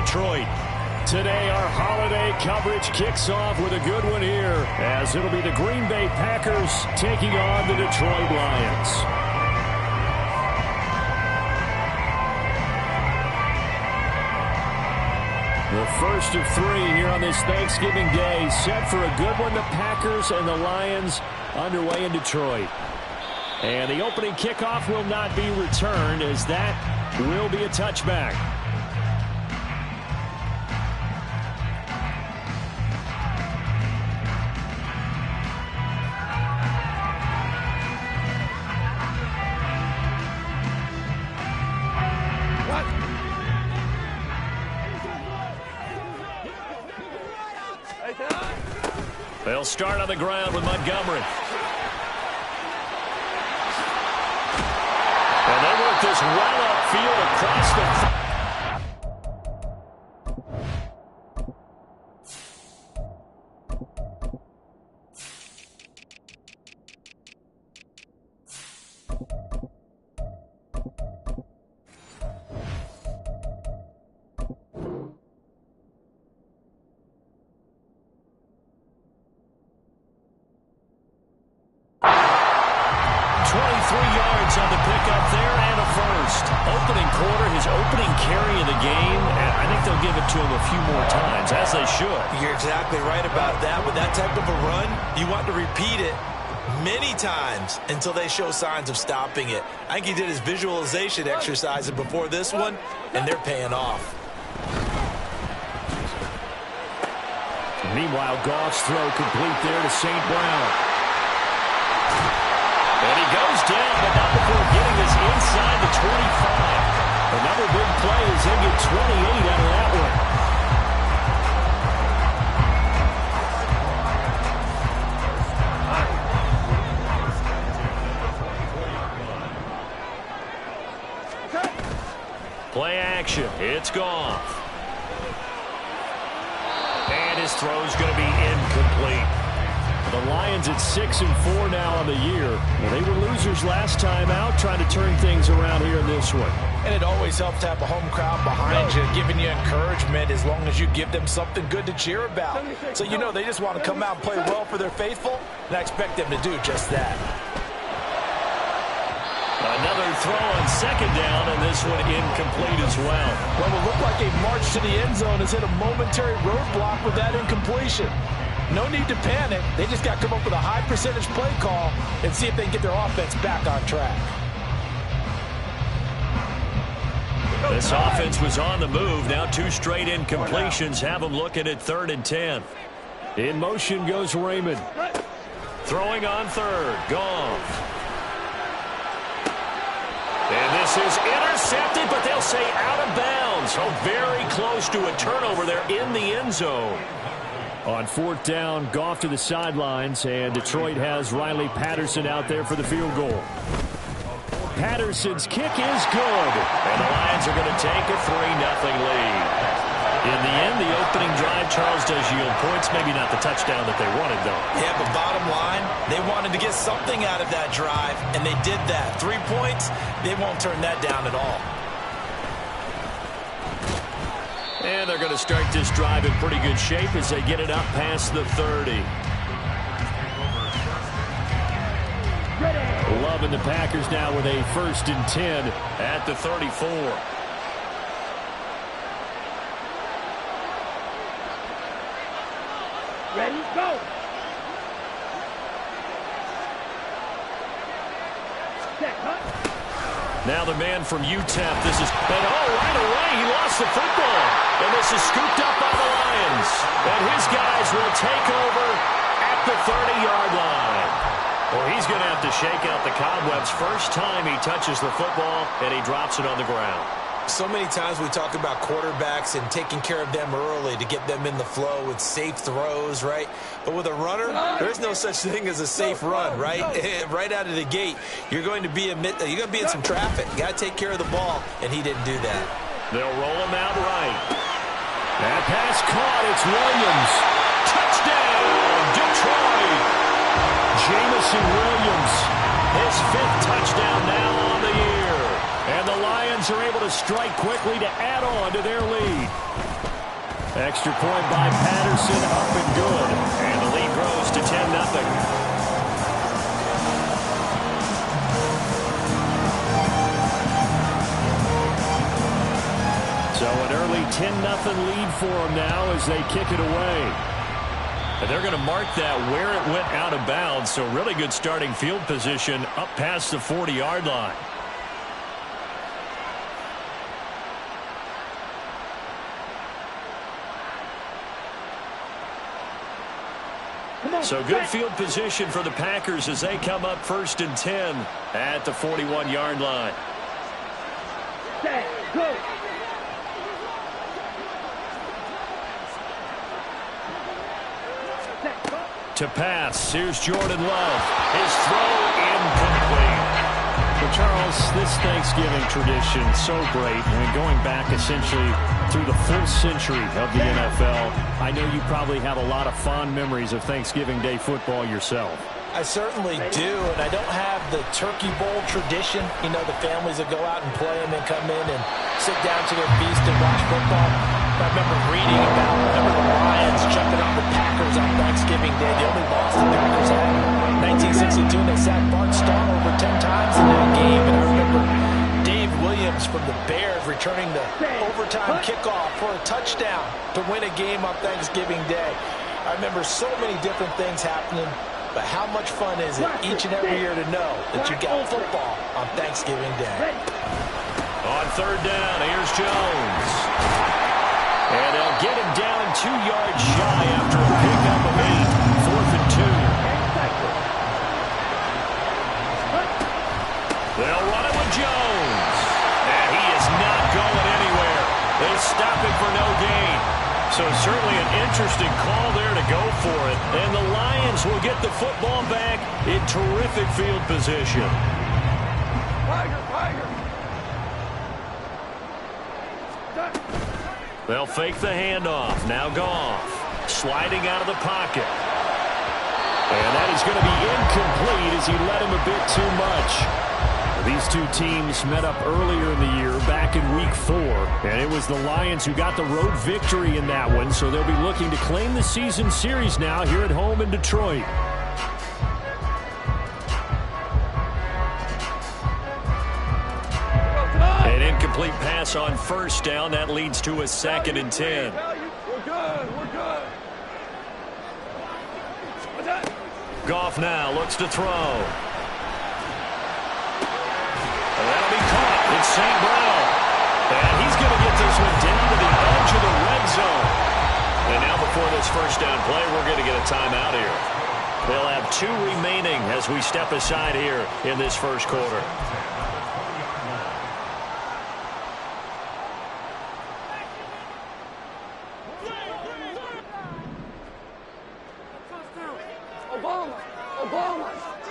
Detroit. Today, our holiday coverage kicks off with a good one here, as it'll be the Green Bay Packers taking on the Detroit Lions. The first of three here on this Thanksgiving Day, set for a good one. The Packers and the Lions underway in Detroit. And the opening kickoff will not be returned, as that will be a touchback. They'll start on the ground with Montgomery. And they work this well upfield across the... on the pickup there and a first. Opening quarter, his opening carry of the game, and I think they'll give it to him a few more times, as they should. You're exactly right about that. With that type of a run, you want to repeat it many times until they show signs of stopping it. I think he did his visualization exercises before this one, and they're paying off. Meanwhile, Goff's throw complete there to St. Brown. And he goes down, but not before getting this inside the 25. Another big play as they get 28 out of that one. Play action. It's Goff. And his throw's going to be incomplete. The Lions at 6-4 now on the year. Well, they were losers last time out, trying to turn things around here in this one. And it always helps to have a home crowd behind you, giving you encouragement as long as you give them something good to cheer about. So you know they just want to come out and play well for their faithful, and I expect them to do just that. Another throw on second down, and this one incomplete as well. Well, it looked like a march to the end zone has hit a momentary roadblock with that incompletion. No need to panic. They just got to come up with a high percentage play call and see if they can get their offense back on track. This offense was on the move. Now two straight incompletions have them looking at 3rd and 10. In motion goes Raymond. Throwing on third. Goff. And this is intercepted, but they'll say out of bounds. So very close to a turnover there in the end zone. On 4th down, Goff to the sidelines, and Detroit has Riley Patterson out there for the field goal. Patterson's kick is good, and the Lions are going to take a 3-0 lead. In the end, the opening drive, Charles, does yield points. Maybe not the touchdown that they wanted, though. Yeah, but bottom line, they wanted to get something out of that drive, and they did that. 3 points, they won't turn that down at all. And they're going to start this drive in pretty good shape as they get it up past the 30. Loving the Packers now with a 1st and 10 at the 34. Ready, go! Now the man from UTEP, this is, and right away he lost the football. And this is scooped up by the Lions. And his guys will take over at the 30-yard line. Well, he's going to have to shake out the cobwebs first time he touches the football, and he drops it on the ground. So many times we talk about quarterbacks and taking care of them early to get them in the flow with safe throws, right? But with a runner, there's no such thing as a safe run, right? Right out of the gate, you're going to be in some traffic. You got to take care of the ball, and he didn't do that. They'll roll him out right. That pass caught. It's Williams. Touchdown, Detroit. Jamison Williams, his 5th touchdown now on the year. And the Lions are able to strike quickly to add on to their lead. Extra point by Patterson, up and good. And the lead grows to 10-0. So an early 10-0 lead for them now as they kick it away. And they're going to mark that where it went out of bounds. So really good starting field position up past the 40-yard line. So good field position for the Packers as they come up 1st and 10 at the 41-yard line. Go. To pass, here's Jordan Love. His throw incomplete. But Charles, this Thanksgiving tradition, so great. I mean, going back essentially through the full century of the NFL, I know you probably have a lot of fond memories of Thanksgiving Day football yourself. I certainly do, and I don't have the Turkey Bowl tradition. You know, the families that go out and play them and come in and sit down to their feast and watch football. I remember reading about the Lions jumping on the Packers on Thanksgiving Day. The only loss the Packers had in 1962. They sacked Bart Starr over 10 times in that game. And I remember Dave Williams from the Bears returning the overtime kickoff for a touchdown to win a game on Thanksgiving Day. I remember so many different things happening. But how much fun is it each and every year to know that you got football on Thanksgiving Day? On 3rd down, here's Jones. And they'll get him down 2 yards shy after a pickup of 8. 4th and 2. They'll run it with Jones. And he is not going anywhere. They stop him for no gain. So certainly an interesting call there to go for it. And the Lions will get the football back in terrific field position. They'll fake the handoff. Now Goff sliding out of the pocket. And that is going to be incomplete as he led him a bit too much. These two teams met up earlier in the year, back in Week 4. And it was the Lions who got the road victory in that one. So they'll be looking to claim the season series now here at home in Detroit. An incomplete pass on 1st down. That leads to a 2nd and 10. We're good. Goff now looks to throw. That'll be caught. It's St. Brown. And he's going to get this one down to the edge of the red zone. And now before this 1st down play, we're going to get a timeout here. They'll have 2 remaining as we step aside here in this 1st quarter.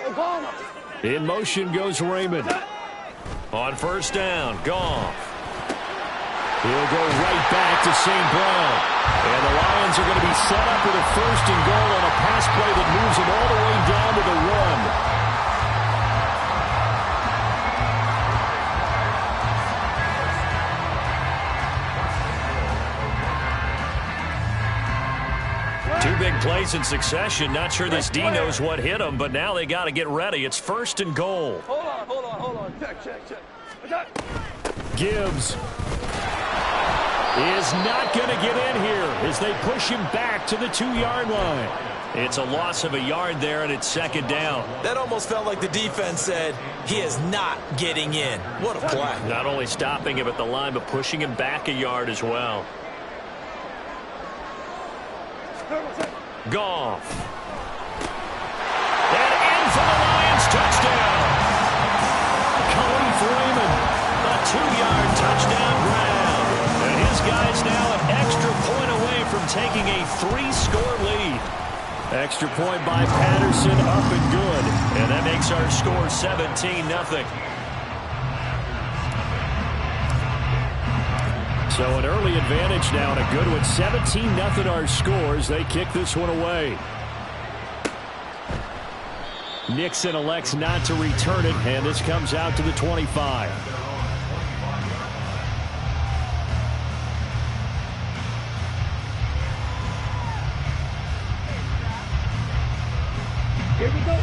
Obama. In motion goes Raymond. On 1st down, Goff. He'll go right back to St. Brown. And the Lions are going to be set up with a 1st and goal on a pass play that moves them all the way down to the 1. Two big plays in succession. Not sure this D knows what hit him, but now they got to get ready. It's 1st and goal. Hold on. Check. Gibbs is not going to get in here as they push him back to the 2-yard line. It's a loss of a yard there, and it's 2nd down. That almost felt like the defense said, he is not getting in. What a play. Not only stopping him at the line, but pushing him back a yard as well. Goff. And in for the Lions touchdown. Raymond, a 2-yard touchdown grab. And his guys now an extra point away from taking a 3-score lead. Extra point by Patterson, up and good. And that makes our score 17-0. So an early advantage now and a good one. 17-0 our scores. They kick this one away. Nixon elects not to return it, and this comes out to the 25.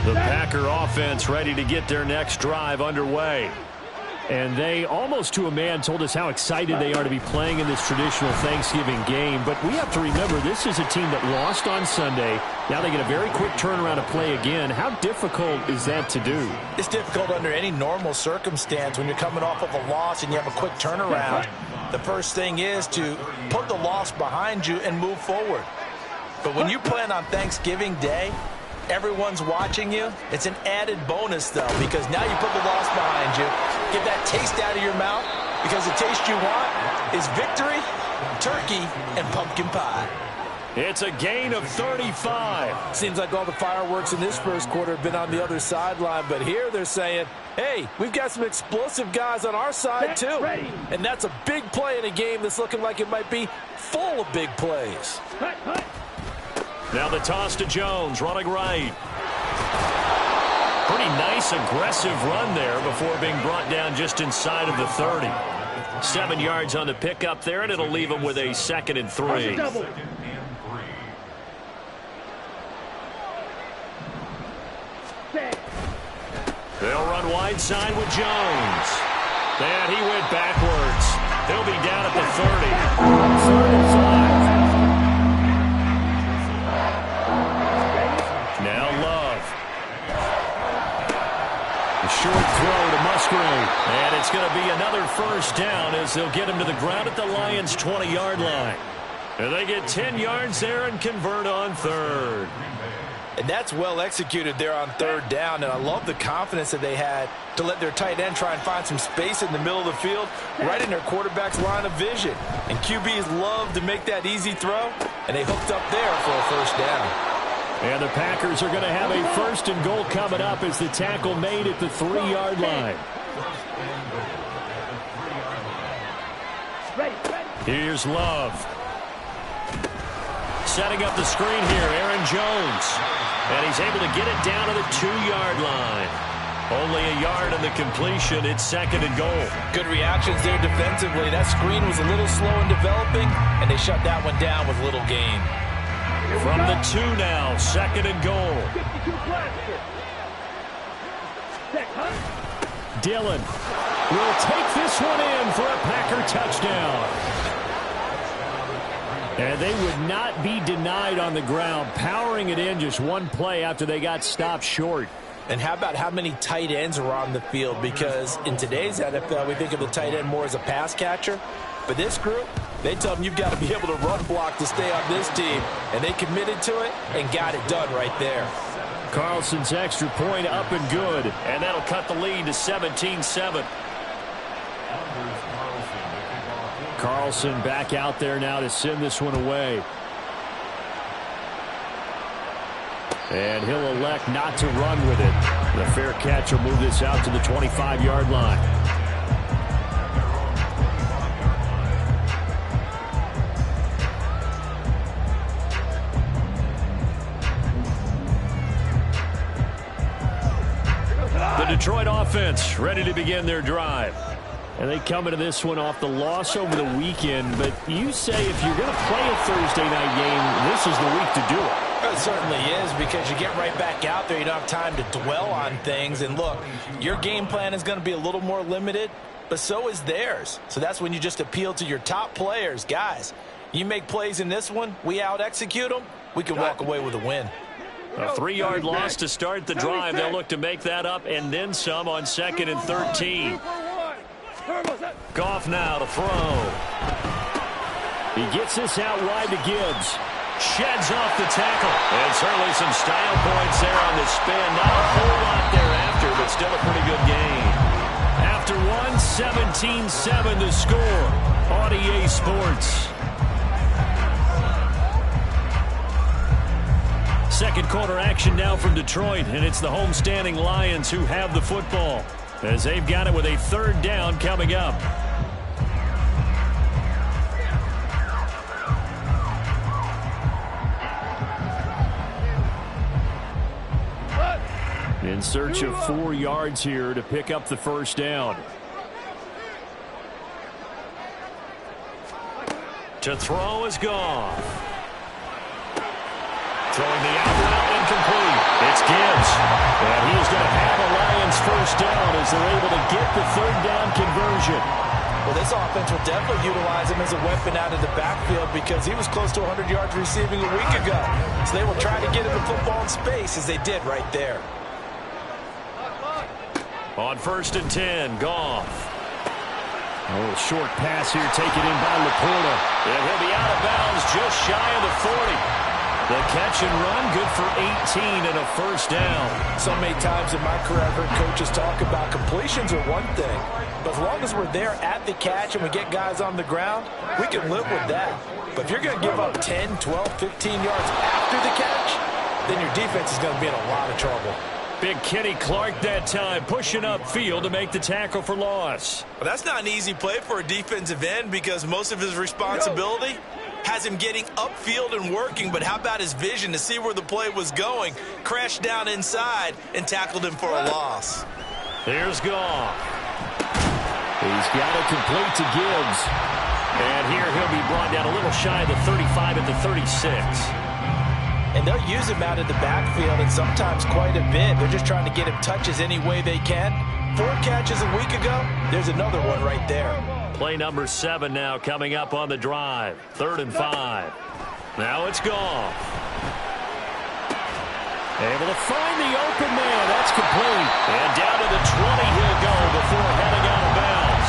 The Packer offense ready to get their next drive underway. And they, almost to a man, told us how excited they are to be playing in this traditional Thanksgiving game. But we have to remember, this is a team that lost on Sunday. Now they get a very quick turnaround to play again. How difficult is that to do? It's difficult under any normal circumstance when you're coming off of a loss and you have a quick turnaround. The first thing is to put the loss behind you and move forward. But when you plan on Thanksgiving Day, everyone's watching you. It's an added bonus, though, because now you put the loss behind you. Get that taste out of your mouth, because the taste you want is victory, turkey, and pumpkin pie. It's a gain of 35. Seems like all the fireworks in this first quarter have been on the other sideline, but here they're saying, hey, we've got some explosive guys on our side, too. And that's a big play in a game that's looking like it might be full of big plays. Now the toss to Jones, running right. Pretty nice, aggressive run there before being brought down just inside of the 30. 7 yards on the pickup there, and it'll leave him with a 2nd and 3. They'll run wide side with Jones. And he went backwards. He'll be down at the 30. 3rd and 5. Now Love. A short throw to Musgrave. And it's going to be another first down as they'll get him to the ground at the Lions' 20-yard line. And they get 10 yards there and convert on 3rd. And that's well executed there on 3rd down. And I love the confidence that they had to let their tight end try and find some space in the middle of the field, right in their quarterback's line of vision. And QBs love to make that easy throw, and they hooked up there for a first down. And the Packers are going to have a 1st and goal coming up as the tackle made at the 3-yard line. Here's Love. Setting up the screen here, Aaron Jones. And he's able to get it down to the 2-yard line. Only a yard on the completion. It's 2nd and goal. Good reactions there defensively. That screen was a little slow in developing, and they shut that one down with little gain. From the 2 now, 2nd and goal. Dillon will take this one in for a Packer touchdown. And they would not be denied on the ground, powering it in just one play after they got stopped short. And how about how many tight ends are on the field? Because in today's NFL, we think of the tight end more as a pass catcher. But this group, they tell them you've got to be able to run block to stay on this team. And they committed to it and got it done right there. Carlson's extra point up and good. And that'll cut the lead to 17-7. Carlson back out there now to send this one away. And he'll elect not to run with it. The fair catch will move this out to the 25-yard line. The Detroit offense ready to begin their drive. And they come into this one off the loss over the weekend. But you say if you're going to play a Thursday night game, this is the week to do it. It certainly is, because you get right back out there. You don't have time to dwell on things. And look, your game plan is going to be a little more limited, but so is theirs. So that's when you just appeal to your top players. Guys, you make plays in this one, we out-execute them, we can walk away with a win. A 3-yard loss to start the drive. They'll look to make that up and then some on 2nd and 13. Goff now to throw. He gets this out wide to Gibbs. Sheds off the tackle. And certainly some style points there on the spin. Not a whole lot thereafter, but still a pretty good game. After one, 17-7 to score on EA Sports. Second quarter action now from Detroit, and it's the homestanding Lions who have the football, as they've got it with a 3rd down coming up. In search of 4 yards here to pick up the 1st down. To throw is Goff. Throwing the out route incomplete. It's Gibbs. And he's going to have a Lions first down as they're able to get the third down conversion. Well, this offense will definitely utilize him as a weapon out of the backfield because he was close to 100 yards receiving a week ago. So they will try to get him the football in space as they did right there. On 1st and 10, Goff. A little short pass here taken in by Laporta. And he'll be out of bounds just shy of the 40. The catch and run, good for 18 and a first down. So many times in my career I've heard coaches talk about completions are one thing, but as long as we're there at the catch and we get guys on the ground, we can live with that. But if you're going to give up 10, 12, 15 yards after the catch, then your defense is going to be in a lot of trouble. Big Kenny Clark that time, pushing upfield to make the tackle for loss. Well, that's not an easy play for a defensive end because most of his responsibility has him getting upfield and working, but how about his vision to see where the play was going, crashed down inside, and tackled him for a loss. Here's Goff. He's got it complete to Gibbs. And here he'll be brought down a little shy of the 35 at the 36. And they'll use him out of the backfield, and sometimes quite a bit. They're just trying to get him touches any way they can. 4 catches a week ago, there's another one right there. Play number 7 now coming up on the drive. 3rd and 5. Now it's Goff. Able to find the open man. That's complete. And down to the 20 he'll go before heading out of bounds.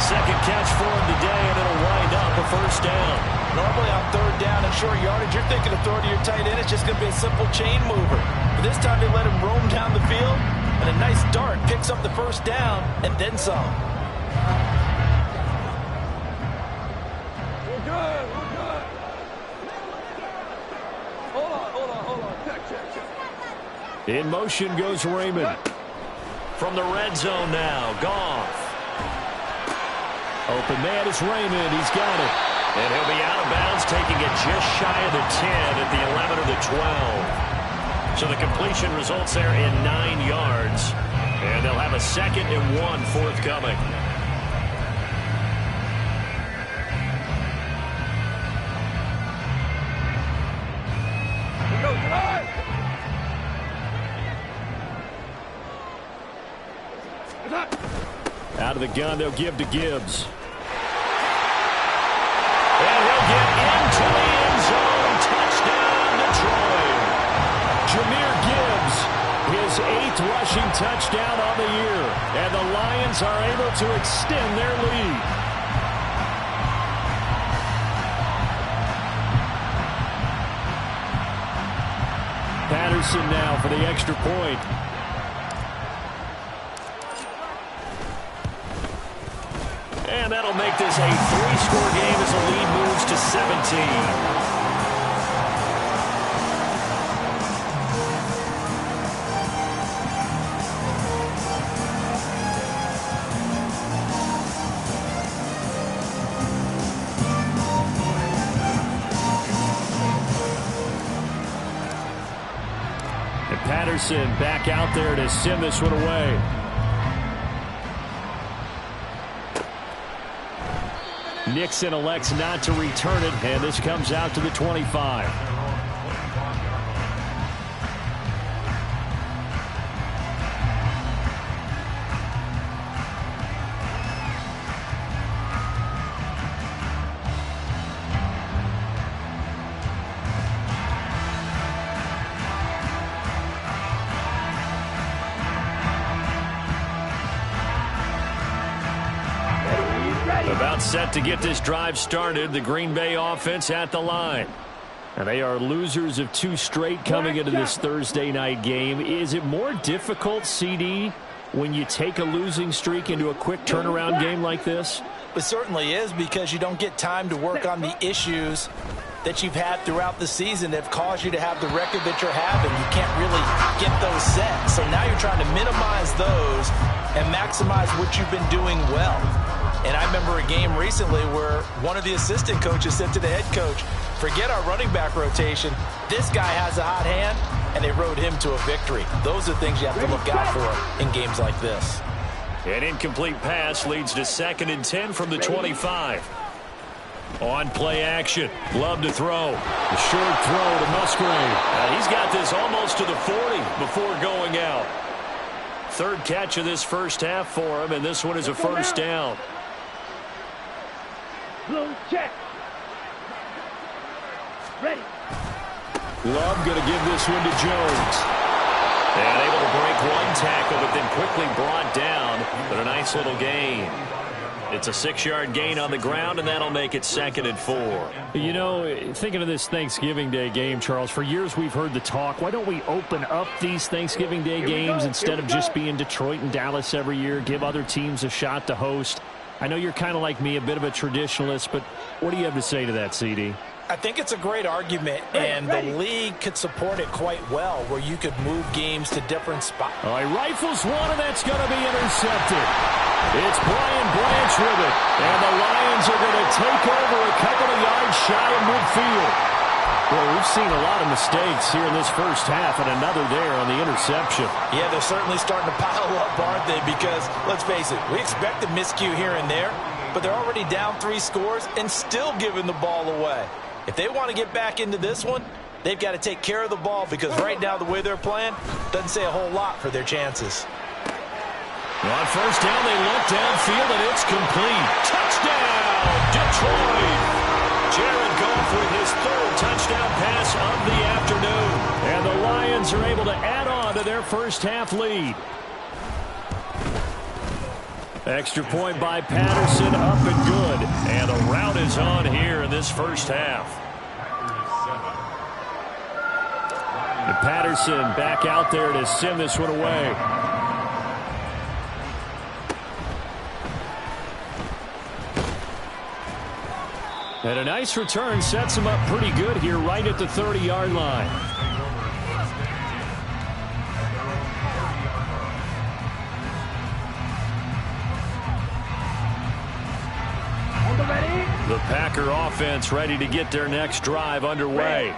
Second catch for him today, and it'll wind up a first down. Normally on 3rd down and short yardage, you're thinking of throwing to your tight end. It's just going to be a simple chain mover. But this time they let him roam down the field, and a nice dart picks up the first down and then some. We're good. We're good. Hold on. Check. In motion goes Raymond. From the red zone now, Goff. Open man is Raymond. He's got it. And he'll be out of bounds, taking it just shy of the 10 at the 11 or the 12. So the completion results there in 9 yards. And they'll have a 2nd and 1 forthcoming. Out of the gun, they'll give to Gibbs. And he'll get into the end zone. Touchdown, Detroit. Jahmyr Gibbs, his 8th rushing touchdown on the year. And the Lions are able to extend their lead. Patterson now for the extra point. And that'll make this a 3-score game as the lead moves to 17. And Patterson back out there to send this one away. Nixon elects not to return it, and this comes out to the 25. About set to get this drive started. The Green Bay offense at the line. And they are losers of 2 straight coming into this Thursday night game. Is it more difficult, CD, when you take a losing streak into a quick turnaround game like this? It certainly is, because you don't get time to work on the issues that you've had throughout the season that have caused you to have the record that you're having. You can't really get those set. So now you're trying to minimize those and maximize what you've been doing well. And I remember a game recently where one of the assistant coaches said to the head coach, forget our running back rotation. This guy has a hot hand, and they rode him to a victory. Those are things you have to look out for in games like this. An incomplete pass leads to 2nd and 10 from the 25. On play action. Love to throw. The short throw to Musgrave. He's got this almost to the 40 before going out. Third catch of this first half for him, and this one is a first down. Blue check. Ready. Love going to give this one to Jones. And able to break one tackle, but then quickly brought down. But a nice little gain. It's a 6-yard gain on the ground, and that'll make it 2nd and 4. You know, thinking of this Thanksgiving Day game, Charles, for years we've heard the talk, why don't we open up these Thanksgiving Day games instead of just being Detroit and Dallas every year, give other teams a shot to host? I know you're kind of like me, a bit of a traditionalist, but what do you have to say to that, CD? I think it's a great argument, and the league could support it quite well, where you could move games to different spots. All right, rifles one, and that's going to be intercepted. It's Brian Branch with it, and the Lions are going to take over a couple of yards shy of midfield. Well, we've seen a lot of mistakes here in this first half, and another there on the interception. Yeah, they're certainly starting to pile up, aren't they? Because, let's face it, we expect a miscue here and there, but they're already down 3 scores and still giving the ball away. If they want to get back into this one, they've got to take care of the ball, because right now the way they're playing doesn't say a whole lot for their chances. On first down, they look downfield, and it's complete. Touchdown, Detroit! Jared Goff with his 3rd touchdown pass of the afternoon. And the Lions are able to add on to their first half lead. Extra point by Patterson, up and good. And the route is on here in this first half. And Patterson back out there to send this one away. And a nice return sets him up pretty good here right at the 30-yard line. The Packer offense ready to get their next drive underway.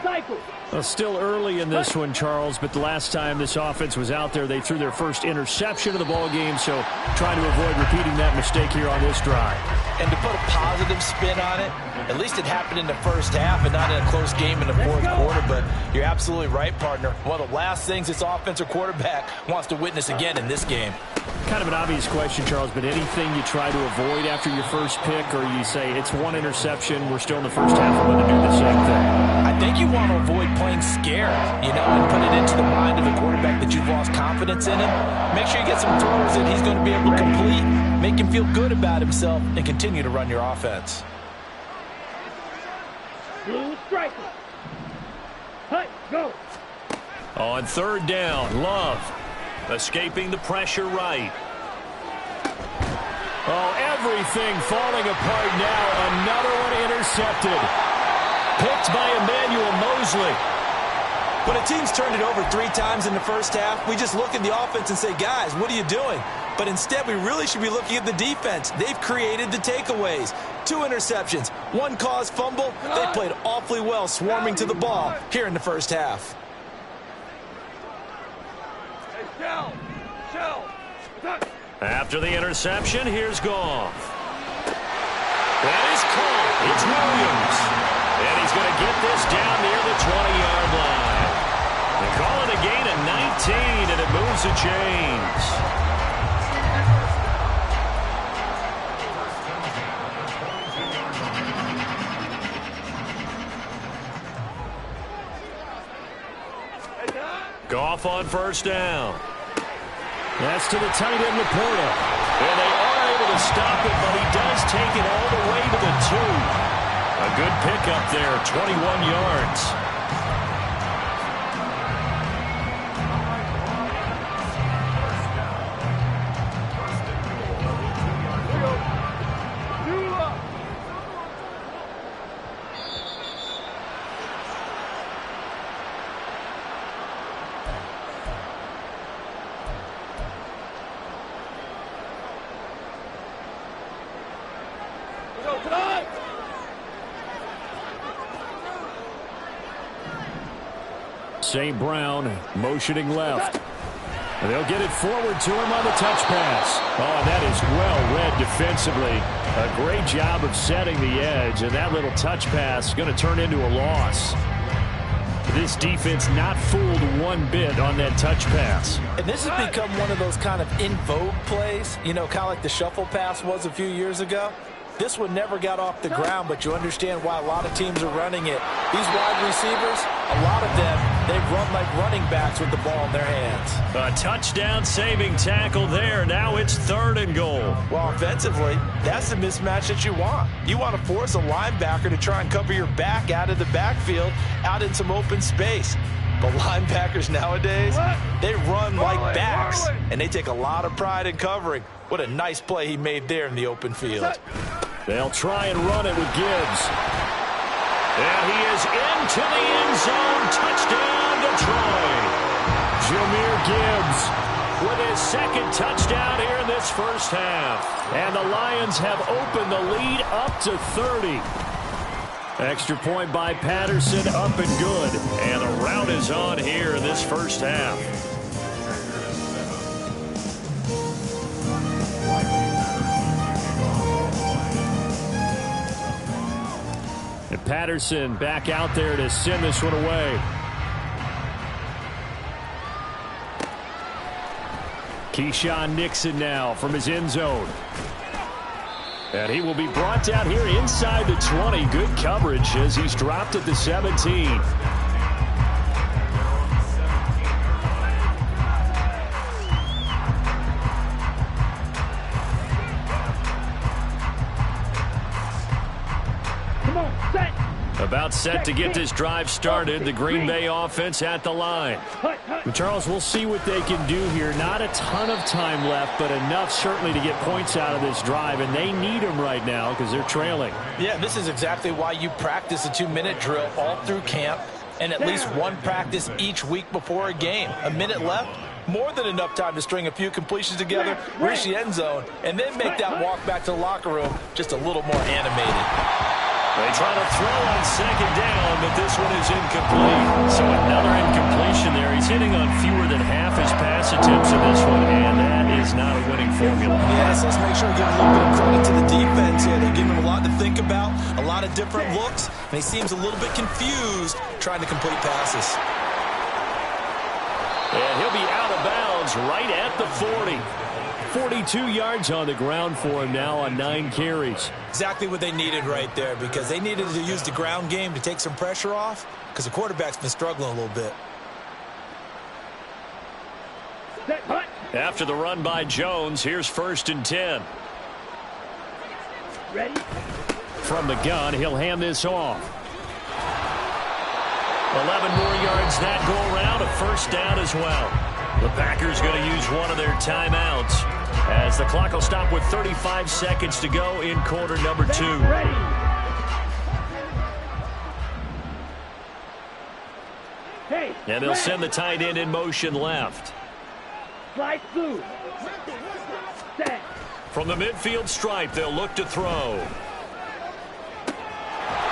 Well, still early in this one, Charles, but the last time this offense was out there, they threw their first interception of the ball game, so trying to avoid repeating that mistake here on this drive. And to put a positive spin on it, at least it happened in the first half and not in a close game in the fourth quarter, but you're absolutely right, partner. One of the last things this offensive quarterback wants to witness again in this game. Kind of an obvious question, Charles, but anything you try to avoid after your first pick, or you say it's one interception, we're still in the first half, we're going to do the same thing? I think you want to avoid playing scared, and put it into the mind of the quarterback that you've lost confidence in him. Make sure you get some throws that he's going to be able to complete, make him feel good about himself, and continue to run your offense. Blue striker. Hut, go. On 3rd down, Love escaping the pressure right. Oh, everything falling apart now. Another one intercepted. Picked by Emmanuel Mosley. When a team's turned it over 3 times in the first half, we just look at the offense and say, guys, what are you doing? But instead, we really should be looking at the defense. They've created the takeaways. 2 interceptions, 1 caused fumble. They played awfully well swarming to the ball here in the first half. Hey, Shell. After the interception, here's Goff. That is caught. It's Williams. And he's going to get this down near the 20-yard line. They call it a gain of 19, and it moves the chains. Goff on first down. That's to the tight end, Laporta. And they are able to stop it, but he does take it all the way to the 2. A good pickup there, 21 yards. St. Brown motioning left. And they'll get it forward to him on the touch pass. Oh, that is well read defensively. A great job of setting the edge, and that little touch pass is going to turn into a loss. This defense not fooled one bit on that touch pass. And this has become one of those kind of in vogue plays, you know, kind of like the shuffle pass was a few years ago. This one never got off the ground, but you understand why a lot of teams are running it. These wide receivers, a lot of them, they run like running backs with the ball in their hands. A touchdown-saving tackle there. Now it's 3rd and goal. Well, offensively, that's the mismatch that you want. You want to force a linebacker to try and cover your back out of the backfield, out in some open space. But linebackers nowadays, they run like backs, and they take a lot of pride in covering. What a nice play he made there in the open field. They'll try and run it with Gibbs. And he is into the end zone. Touchdown, Detroit. Jahmyr Gibbs with his 2nd touchdown here in this first half. And the Lions have opened the lead up to 30. Extra point by Patterson, up and good. And the rout is on here in this first half. And Patterson back out there to send this one away. Keyshawn Nixon now from his end zone. And he will be brought down here inside the 20. Good coverage as he's dropped at the 17. About set to get this drive started. The Green Bay offense at the line. Charles, we'll see what they can do here. Not a ton of time left, but enough certainly to get points out of this drive, and they need them right now because they're trailing. Yeah, this is exactly why you practice a 2-minute drill all through camp and at least one practice each week before a game. A minute left, more than enough time to string a few completions together, reach the end zone, and then make that walk back to the locker room just a little more animated. They try to throw on 2nd down, but this one is incomplete. So another incompletion there. He's hitting on fewer than half his pass attempts in this one, and that is not a winning formula. Yes, let's make sure we give a little bit of credit to the defense here. They're giving him a lot to think about, a lot of different looks, and he seems a little bit confused trying to complete passes. And he'll be out of bounds right at the 40. 42 yards on the ground for him now on 9 carries. Exactly what they needed right there, because they needed to use the ground game to take some pressure off, because the quarterback's been struggling a little bit. After the run by Jones, here's 1st and 10. Ready? From the gun, he'll hand this off. 11 more yards that go around, a 1st down as well. The Packers going to use one of their timeouts as the clock will stop with 35 seconds to go in quarter number 2. And they'll send the tight end in motion left. Slide through. Set. From the midfield stripe, they'll look to throw.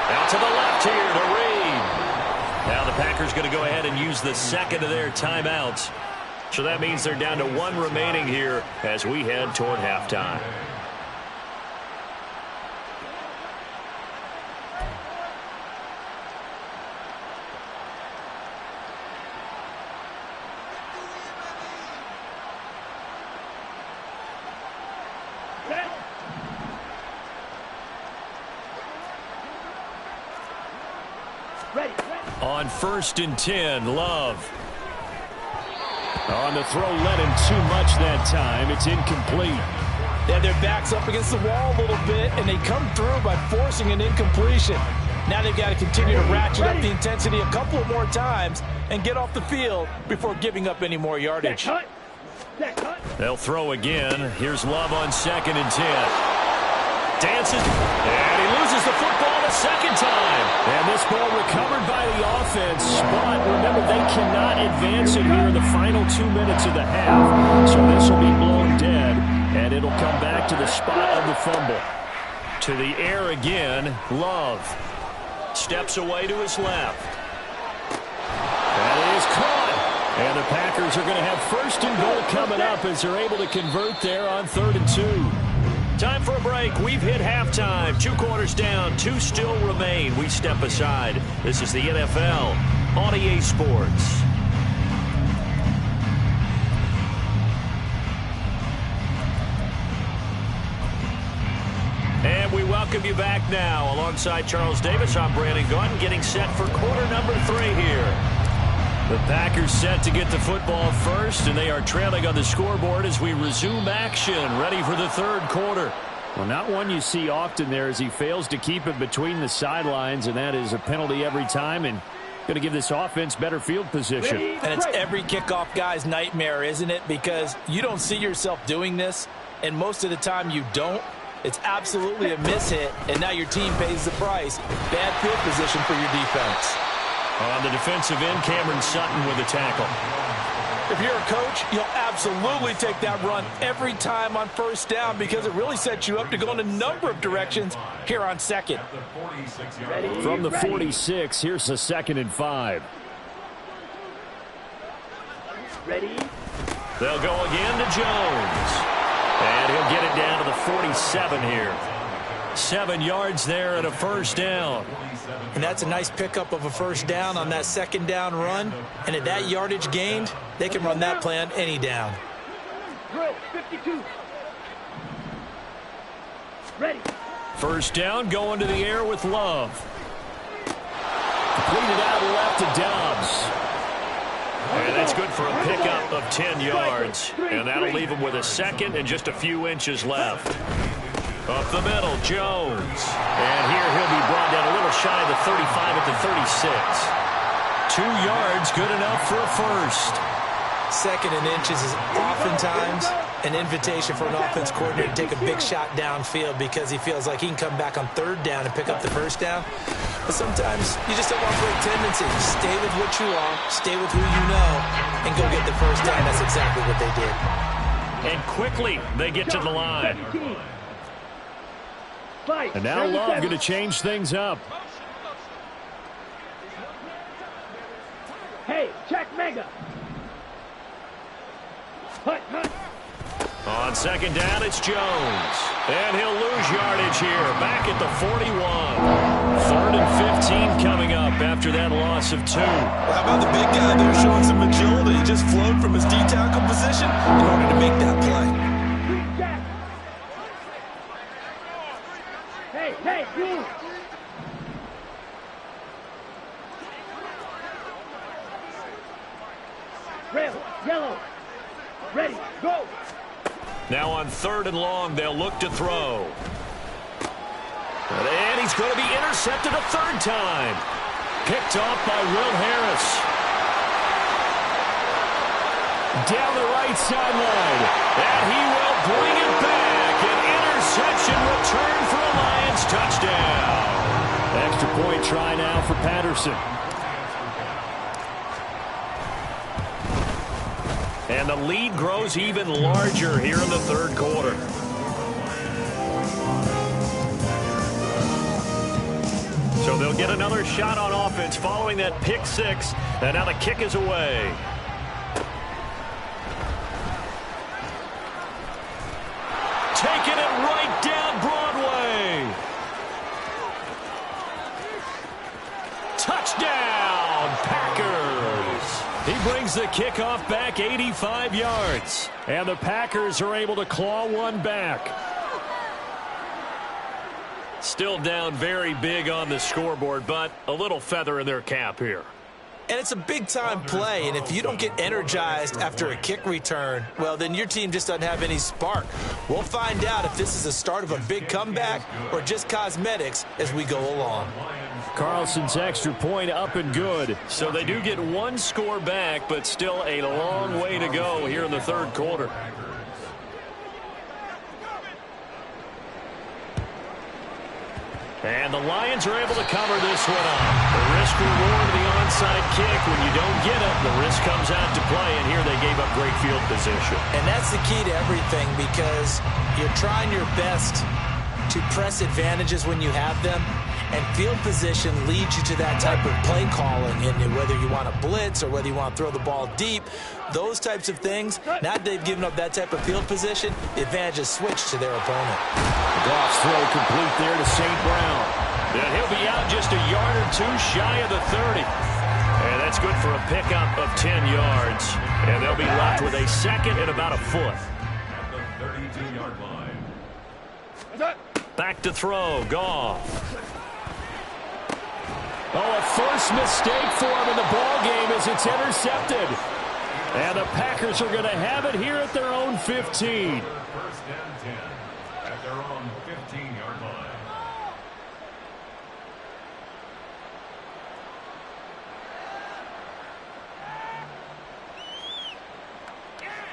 Out to the left here to Reed. Now the Packers going to go ahead and use the 2nd of their timeouts. So that means they're down to 1 remaining here as we head toward halftime. Ready. On 1st and 10, Love. On the throw, led him too much that time. It's incomplete. They have their backs up against the wall a little bit, and they come through by forcing an incompletion. Now they've got to continue to ratchet up the intensity a couple of more times and get off the field before giving up any more yardage. They'll throw again. Here's Love on 2nd and 10. Dances, and he loses the football the 2nd time. And this ball recovered by the offense, but remember, they cannot advance it here in the final 2 minutes of the half. So this will be blown dead, and it'll come back to the spot of the fumble. To the air again, Love. Steps away to his left. That is caught. And the Packers are going to have 1st and goal coming up as they're able to convert there on 3rd and 2. Time for a break. We've hit halftime. 2 quarters down. 2 still remain. We step aside. This is the NFL on EA Sports. And we welcome you back now. Alongside Charles Davis, I'm Brandon Gaudin, getting set for quarter number 3 here. The Packers set to get the football first, and they are trailing on the scoreboard as we resume action, ready for the third quarter. Well, not one you see often there as he fails to keep it between the sidelines, and that is a penalty every time, and going to give this offense better field position. And it's every kickoff guy's nightmare, isn't it? Because you don't see yourself doing this, and most of the time you don't. It's absolutely a mishit, and now your team pays the price. Bad field position for your defense. On the defensive end, Cameron Sutton with a tackle. If you're a coach, you'll absolutely take that run every time on first down because it really sets you up to go in a number of directions here on second. From the 46, here's a 2nd and 5. Ready? They'll go again to Jones. And he'll get it down to the 47 here. 7 yards there and a first down. And that's a nice pickup of a first down on that 2nd down run. And at that yardage gained, they can run that play on any down. Drill 52. Ready. First down, going to the air with Love. Completed out left to Dobbs. And that's good for a pickup of 10 yards. And that'll leave him with a 2nd and just a few inches left. Up the middle, Jones. And here he'll be brought down a little shy of the 35 at the 36. 2 yards, good enough for a first. 2nd and inches is oftentimes an invitation for an offense coordinator to take a big shot downfield because he feels like he can come back on 3rd down and pick up the first down. But sometimes you just don't want to break tendencies. Stay with what you are, stay with who you know, and go get the first down. That's exactly what they did. And quickly they get to the line. And now Love going to change things up. Hey, check mega. Hut, hut. On 2nd down, it's Jones. And he'll lose yardage here, back at the 41. 3rd and 15 coming up after that loss of 2. How about the big guy there showing some agility? He just flowed from his D-tackle position in order to make that play. Hey, you. Red, yellow. Ready, go. Now on 3rd and long, they'll look to throw. And he's going to be intercepted a 3rd time. Picked off by Will Harris. Down the right sideline. And he will bring it back. An interception return for a Lions touchdown. Extra point try now for Patterson. And the lead grows even larger here in the 3rd quarter. So they'll get another shot on offense following that pick 6. And now the kick is away. Taking it right down Broadway. Touchdown, Packers. He brings the kickoff back 85 yards. And the Packers are able to claw one back. Still down very big on the scoreboard, but a little feather in their cap here. And it's a big-time play, and if you don't get energized after a kick return, well, then your team just doesn't have any spark. We'll find out if this is the start of a big comeback or just cosmetics as we go along. Carlson's extra point up and good. So they do get one score back, but still a long way to go here in the 3rd quarter. And the Lions are able to cover this one up. The risk-reward of the onside kick. When you don't get it, the risk comes out to play, and here they gave up great field position. And that's the key to everything because you're trying your best to press advantages when you have them, And field position leads you to that type of play calling, and whether you want to blitz or whether you want to throw the ball deep, those types of things. Now that they've given up that type of field position, the advantage is switched to their opponent. Goff's throw complete there to St. Brown. And he'll be out just a yard or two shy of the 30. And that's good for a pickup of 10 yards. And they'll be left with a second and about a foot. At the 32-yard line. Back to throw, Goff. Oh, a first mistake for him in the ball game as it's intercepted. And the Packers are going to have it here at their own 15. First and 10 at their own 15-yard line.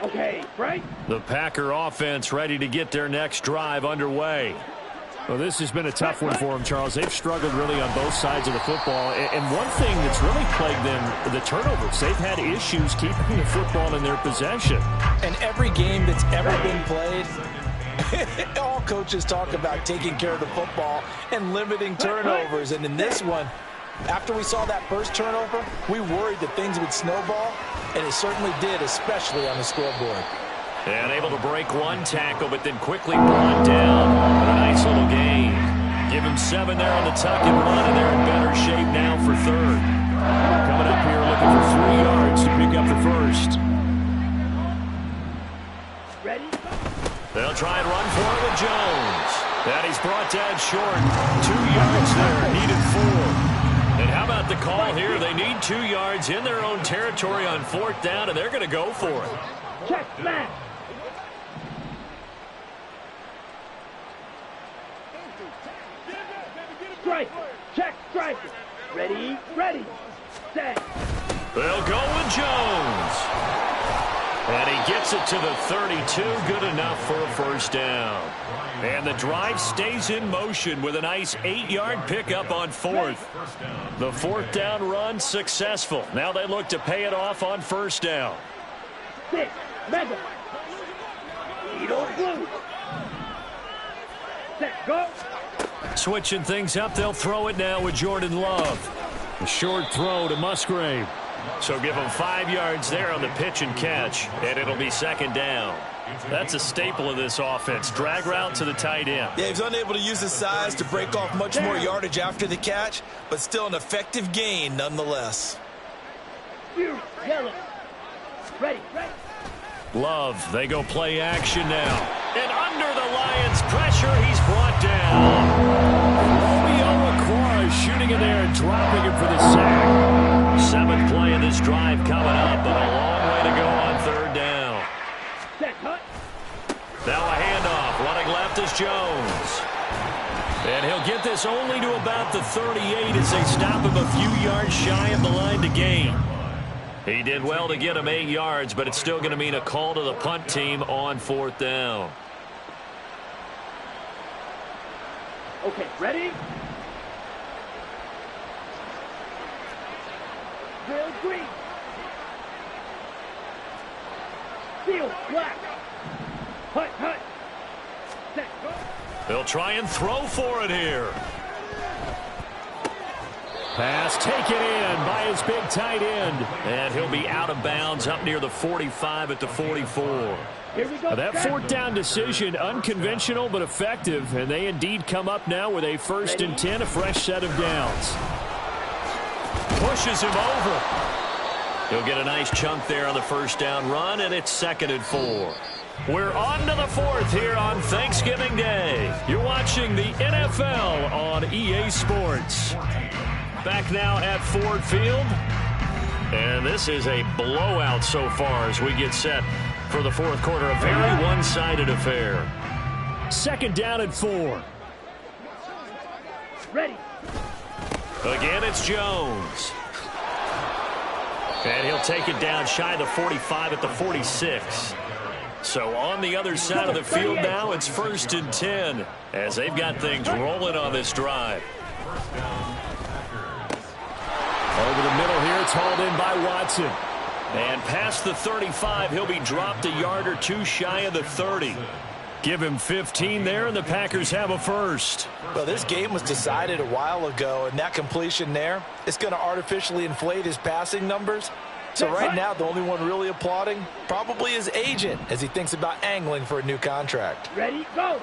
Okay, Frank. The Packer offense ready to get their next drive underway. Well, this has been a tough one for them, Charles. They've struggled really on both sides of the football. And one thing that's really plagued them, the turnovers. They've had issues keeping the football in their possession. And every game that's ever been played, all coaches talk about taking care of the football and limiting turnovers. And in this one, after we saw that first turnover, we worried that things would snowball, and it certainly did, especially on the scoreboard. And able to break one tackle, but then quickly brought down with a nice little gain. Give him 7 there on the tuck and run, and they're in better shape now for third. Coming up here looking for 3 yards to pick up the first. Ready? They'll try and run for it with Jones. And he's brought down short. 2 yards there, needed 4. And how about the call here? They need 2 yards in their own territory on 4th down, and they're going to go for it. Check smash. Strike. Check strike. Ready, ready, set. They'll go with Jones. And he gets it to the 32. Good enough for a first down. And the drive stays in motion with a nice 8-yard pickup on 4th. The 4th down run successful. Now they look to pay it off on 1st down. 6, mega. Edo blue. Set, go. Switching things up, they'll throw it now with Jordan Love. A short throw to Musgrave. So give him 5 yards there on the pitch and catch, and it'll be 2nd down. That's a staple of this offense. Drag route to the tight end. Yeah, he's unable to use his size to break off much more yardage after the catch, but still an effective gain nonetheless. Yellow. Ready, ready. Love, they go play action now. And under the Lions' pressure, he's brought down. Romeo Okwara shooting in there and dropping him for the sack. 7th play of this drive coming up, but a long way to go on 3rd down. Set, hut. Now a handoff. Running left is Jones. And he'll get this only to about the 38 as they stop him a few yards shy of the line to gain. He did well to get him 8 yards, but it's still going to mean a call to the punt team on 4th down. Okay, ready? Drill green. Steel black. Hut, hut. Set, go. They'll try and throw for it here. Pass taken in by his big tight end. And he'll be out of bounds up near the 45 at the 44. Here we go. That 4th down decision, unconventional but effective, and they indeed come up now with a 1st and 10, a fresh set of downs. Pushes him over. He'll get a nice chunk there on the 1st down run, and it's 2nd and 4. We're on to the 4th here on Thanksgiving Day. You're watching the NFL on EA Sports. Back now at Ford Field. And this is a blowout so far as we get set for the 4th quarter. A very one-sided affair. 2nd down and 4. Ready. Again, it's Jones. And he'll take it down shy of the 45 at the 46. So on the other side of the field now, it's 1st and 10 as they've got things rolling on this drive. Over the middle here, it's hauled in by Watson. And past the 35, he'll be dropped a yard or two shy of the 30. Give him 15 there, and the Packers have a first. Well, this game was decided a while ago, and that completion there, it's going to artificially inflate his passing numbers. So right now, the only one really applauding probably his agent as he thinks about angling for a new contract. Ready, go.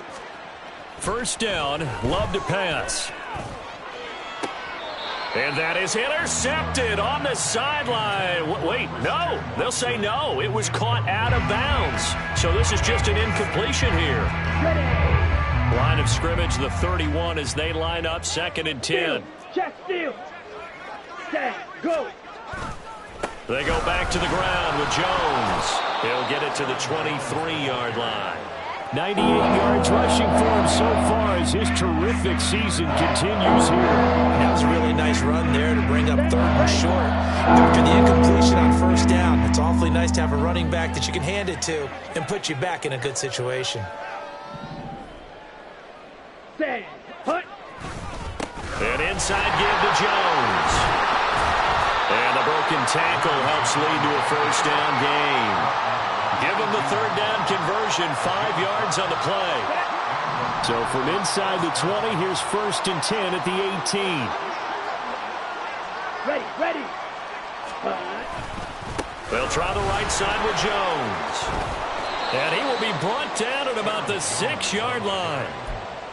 First down, Love to pass. And that is intercepted on the sideline. Wait, no. They'll say no. It was caught out of bounds. So this is just an incompletion here. Ready. Line of scrimmage, the 31 as they line up, 2nd and 10. Check, steal. Set, go. They go back to the ground with Jones. He'll get it to the 23-yard line. 98 yards rushing for him so far as his terrific season continues here. That was a really nice run there to bring up 3rd and short. After the incompletion on first down, it's awfully nice to have a running back that you can hand it to and put you back in a good situation. Set, hut. An inside give to Jones. And the broken tackle helps lead to a first down gain. Give him the 3rd down conversion, 5 yards on the play. So from inside the 20, here's 1st and 10 at the 18. Ready. They'll try the right side with Jones. And he will be brought down at about the 6-yard line.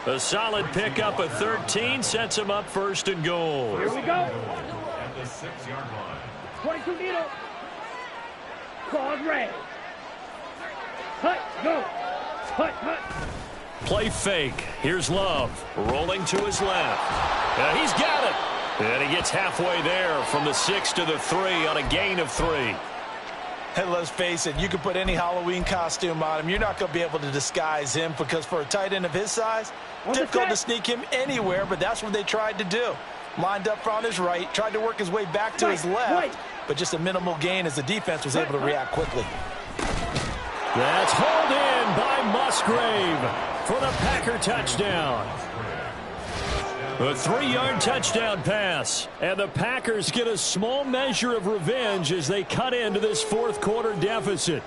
A solid pickup of 13 sets him up 1st and goal. Here we go. At the 6-yard line. 22 needle. Claws red. Hut, go. Hut. Play fake. Here's Love. Rolling to his left. And he's got it. And he gets halfway there from the 6 to the 3 on a gain of 3. And let's face it, you can put any Halloween costume on him. You're not going to be able to disguise him because for a tight end of his size, difficult to sneak him anywhere, but that's what they tried to do. Lined up on his right, tried to work his way back to his left, but just a minimal gain as the defense was able to react quickly. That's hauled in by Musgrave for the Packer touchdown. A 3-yard touchdown pass. And the Packers get a small measure of revenge as they cut into this 4th quarter deficit.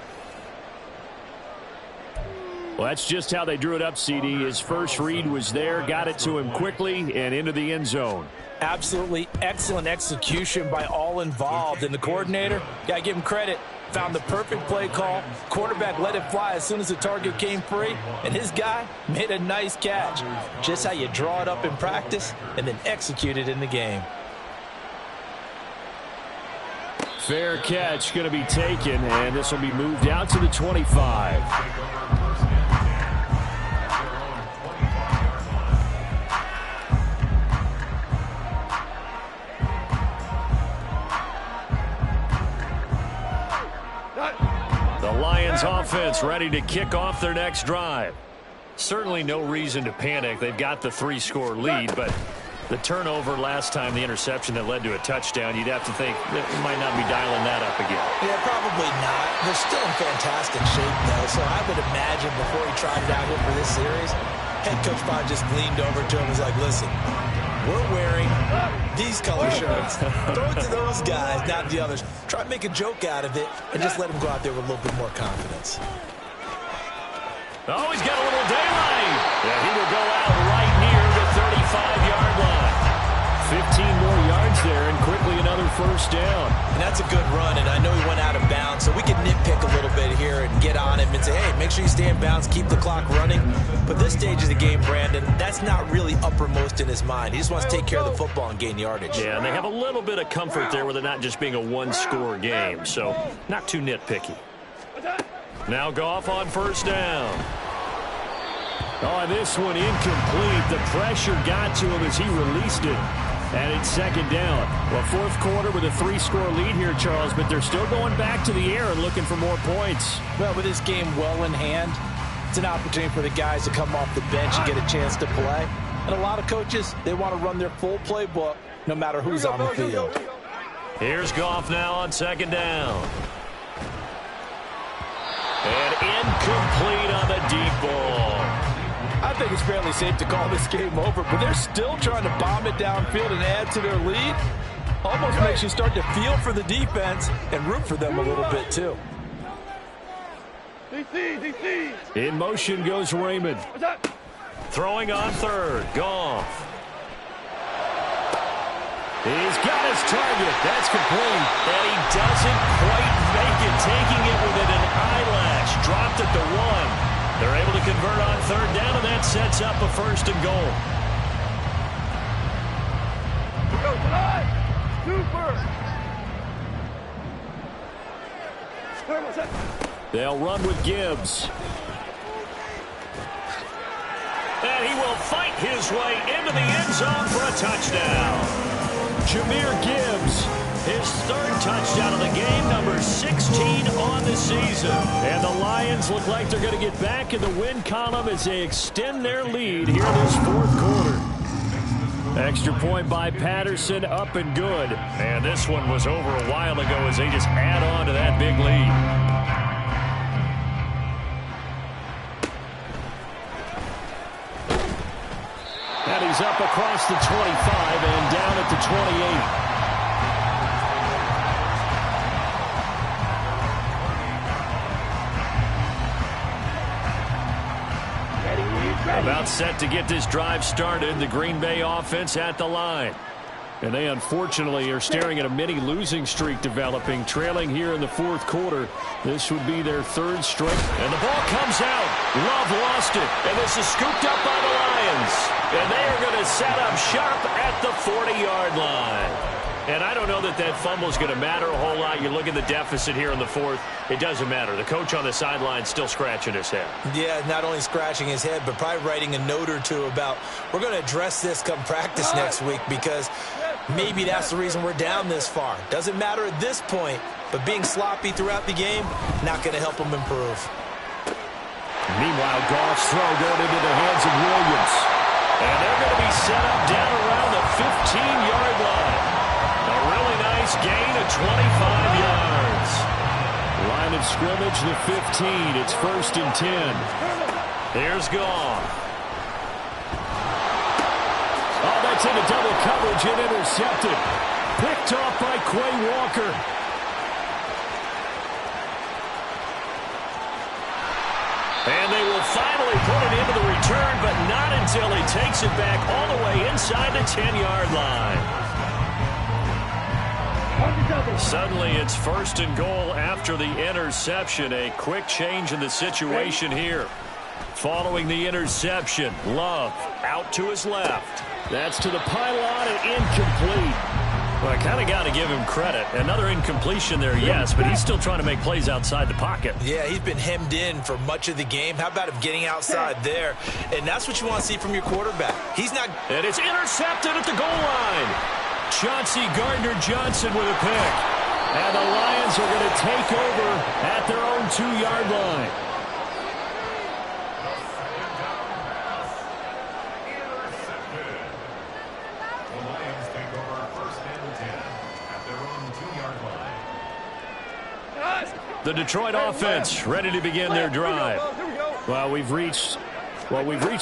Well, that's just how they drew it up, CD. His first read was there, got it to him quickly, and into the end zone. Absolutely excellent execution by all involved. And the coordinator, got to give him credit, found the perfect play call. Quarterback let it fly as soon as the target came free, and his guy made a nice catch. Just how you draw it up in practice and then execute it in the game. Fair catch going to be taken, and this will be moved out to the 25. Lions offense ready to kick off their next drive. Certainly no reason to panic. They've got the 3-score lead, but the turnover last time, the interception that led to a touchdown, you'd have to think that they might not be dialing that up again. Yeah, probably not. They're still in fantastic shape, though, so I would imagine before he tried it out here for this series, head coach probably just leaned over to him and was like, listen, we're wearing these color shirts. Throw it to those guys, not the others. Try to make a joke out of it and just let him go out there with a little bit more confidence. Oh, he's got a little daylight. Yeah, he will go out right near the 35-yard line. 15 more yards there and quickly another first down. And that's a good run, and I know he went out of bounds, so we can nitpick a little bit here and get on him and say, hey, make sure you stay in bounds, keep the clock running. But this stage of the game, Brandon, that's not really uppermost in his mind. He just wants to take care of the football and gain yardage. Yeah, and they have a little bit of comfort there with it not just being a one-score game, so not too nitpicky. Now Goff on first down. Oh, this one incomplete. The pressure got to him as he released it. And it's 2nd down. Well, 4th quarter with a 3-score lead here, Charles, but they're still going back to the air and looking for more points. Well, with this game well in hand, it's an opportunity for the guys to come off the bench and get a chance to play. And a lot of coaches, they want to run their full playbook no matter who's on the field. Here's Goff now on 2nd down. And incomplete on the deep ball. I think it's fairly safe to call this game over, but they're still trying to bomb it downfield and add to their lead. Almost makes you start to feel for the defense and root for them a little bit, too. In motion goes Raymond. Throwing on third. Goff. He's got his target. That's complete. And he doesn't quite make it, taking it within an eyelash. Dropped at the 1. They're able to convert on third down, and that sets up a first and goal. They'll run with Gibbs. And he will fight his way into the end zone for a touchdown. Jahmyr Gibbs, his third touchdown of the game, number 16 on the season. And the Lions look like they're going to get back in the win column as they extend their lead here this fourth quarter. Extra point by Patterson, up and good. And this one was over a while ago as they just add on to that big lead. And he's up across the 25 and down at the 28. About set to get this drive started. The Green Bay offense at the line. And they unfortunately are staring at a mini losing streak developing, trailing here in the fourth quarter. This would be their third straight. And the ball comes out. Love lost it. And this is scooped up by the Lions. And they are going to set up sharp at the 40-yard line. And I don't know that that fumble is going to matter a whole lot. You look at the deficit here in the fourth. It doesn't matter. The coach on the sideline still scratching his head. Yeah, not only scratching his head, but probably writing a note or two about we're going to address this come practice next week because maybe that's the reason we're down this far. Doesn't matter at this point, but being sloppy throughout the game, not going to help them improve. Meanwhile, Goff's throw going into the hands of Williams. And they're going to be set up down around the 15-yard line. A really nice gain of 25 yards. Line of scrimmage, the 15. It's 1st and 10. Here's Goff. Oh, that's into double coverage and intercepted. Picked off by Quay Walker. And they will finally put it into the return, but not until he takes it back all the way inside the 10-yard line. Suddenly it's 1st and goal after the interception. A quick change in the situation here. Following the interception, Love out to his left. That's to the pylon and incomplete. Well, I kind of got to give him credit. Another incompletion there, yes, but he's still trying to make plays outside the pocket. Yeah, he's been hemmed in for much of the game. How about him getting outside there? And that's what you want to see from your quarterback. He's not... And it's intercepted at the goal line. Chauncey Gardner-Johnson with a pick. And the Lions are going to take over at their own 2-yard line. The Lions take over 1st and 10 at their own 2-yard line. The Detroit offense ready to begin their drive. Well, we've reached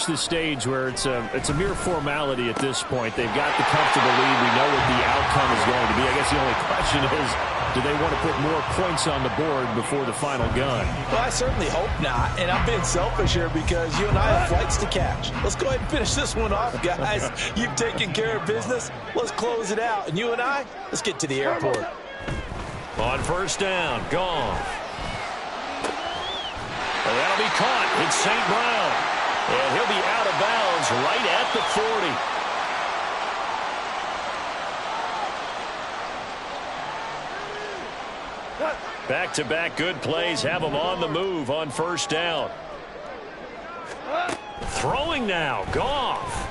the stage where it's a mere formality at this point. They've got the comfortable lead. We know what the outcome is going to be. I guess the only question is, do they want to put more points on the board before the final gun? Well, I certainly hope not. And I'm being selfish here because you and I have flights to catch. Let's go ahead and finish this one off, guys. You've taken care of business. Let's close it out. And you and I, let's get to the airport. On 1st down, Goff. Well, that'll be caught. It's St. Brown. And he'll be out of bounds right at the 40. Back-to-back good plays have him on the move on 1st down. Throwing now, Goff.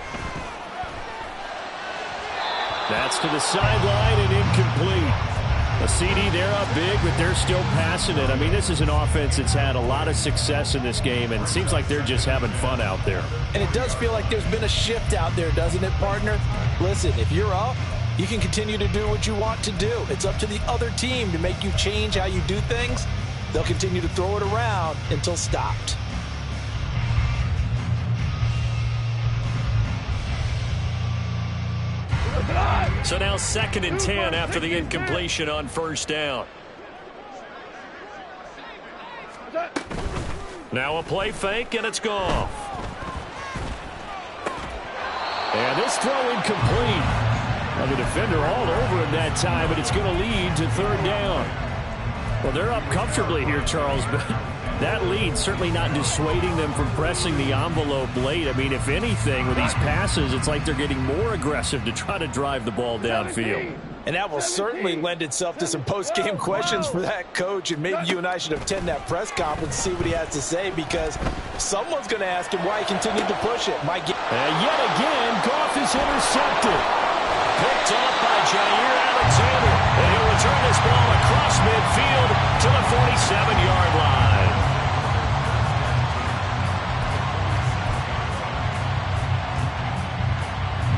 That's to the sideline and incomplete. A CD, they're up big, but they're still passing it. I mean, this is an offense that's had a lot of success in this game, and it seems like they're just having fun out there. And it does feel like there's been a shift out there, doesn't it, partner? Listen, if you're up, you can continue to do what you want to do. It's up to the other team to make you change how you do things. They'll continue to throw it around until stopped. So now 2nd and 10 after the incompletion on 1st down. Now a play fake, and it's Goff. And this throw incomplete. Well, the defender all over him that time, but it's going to lead to third down. Well, they're up comfortably here, Charles, but that lead certainly not dissuading them from pressing the envelope late. I mean, if anything, with these passes, it's like they're getting more aggressive to try to drive the ball downfield. And that will certainly lend itself to some post-game questions for that coach, and maybe you and I should attend that press conference and see what he has to say, because someone's going to ask him why he continued to push it. And yet again, Goff is intercepted. Picked off by Jair Alexander. And he'll return this ball across midfield to the 47-yard line.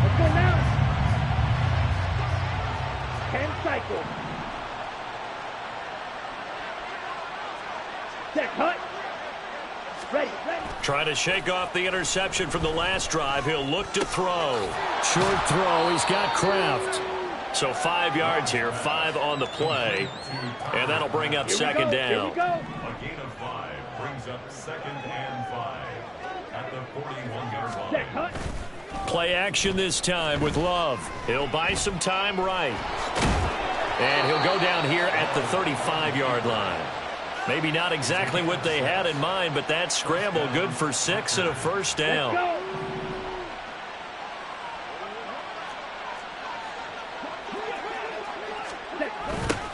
Let's go now. 10 cycles. Set, hut. Ready. Trying to shake off the interception from the last drive. He'll look to throw. Short throw. He's got Kraft. So 5 yards here, 5 on the play. And that'll bring up second down. A gain of 5 brings up 2nd and 5 at the 41-yard line. Set, hut. Play action this time with Love. He'll buy some time right. And he'll go down here at the 35-yard line. Maybe not exactly what they had in mind, but that scramble good for 6 and a first down. Let's go.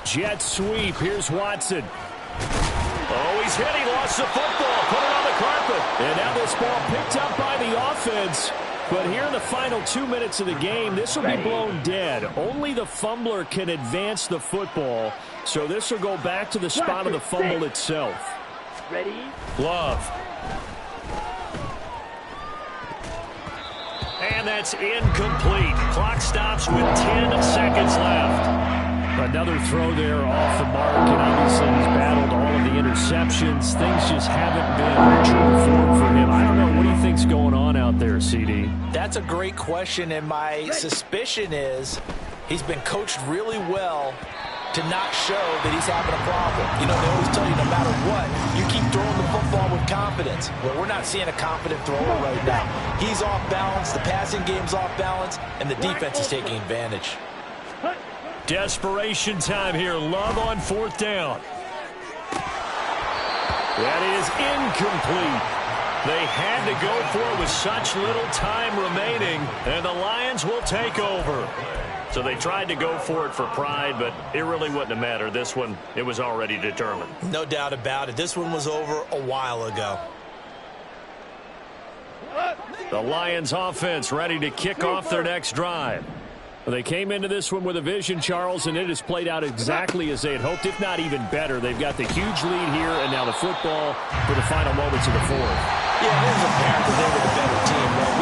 Jet sweep. Here's Watson. Oh, he's hit. He lost the football. Put it on the carpet. And now this ball picked up by the offense. But here in the final 2 minutes of the game, this will be blown dead. Only the fumbler can advance the football. So this will go back to the spot of the fumble itself. Ready. Love. And that's incomplete. Clock stops with 10 seconds left. Another throw there off the mark, and obviously he's battled all of the interceptions. Things just haven't been true form for him. I don't know. What do you think's going on out there, CD? That's a great question, and my suspicion is he's been coached really well to not show that he's having a problem. You know, they always tell you no matter what, you keep throwing the football with confidence. Well, we're not seeing a confident thrower right now. He's off balance, the passing game's off balance, and the defense is taking advantage. Desperation time here. Love on 4th down. That is incomplete. They had to go for it with such little time remaining, and the Lions will take over. So they tried to go for it for pride, but it really wouldn't have mattered. This one, it was already determined. No doubt about it. This one was over a while ago. The Lions offense ready to kick off their next drive. Well, they came into this one with a vision, Charles, and it has played out exactly as they had hoped, if not even better. They've got the huge lead here, and now the football for the final moments of the fourth. Yeah, it is apparent that they were the better team.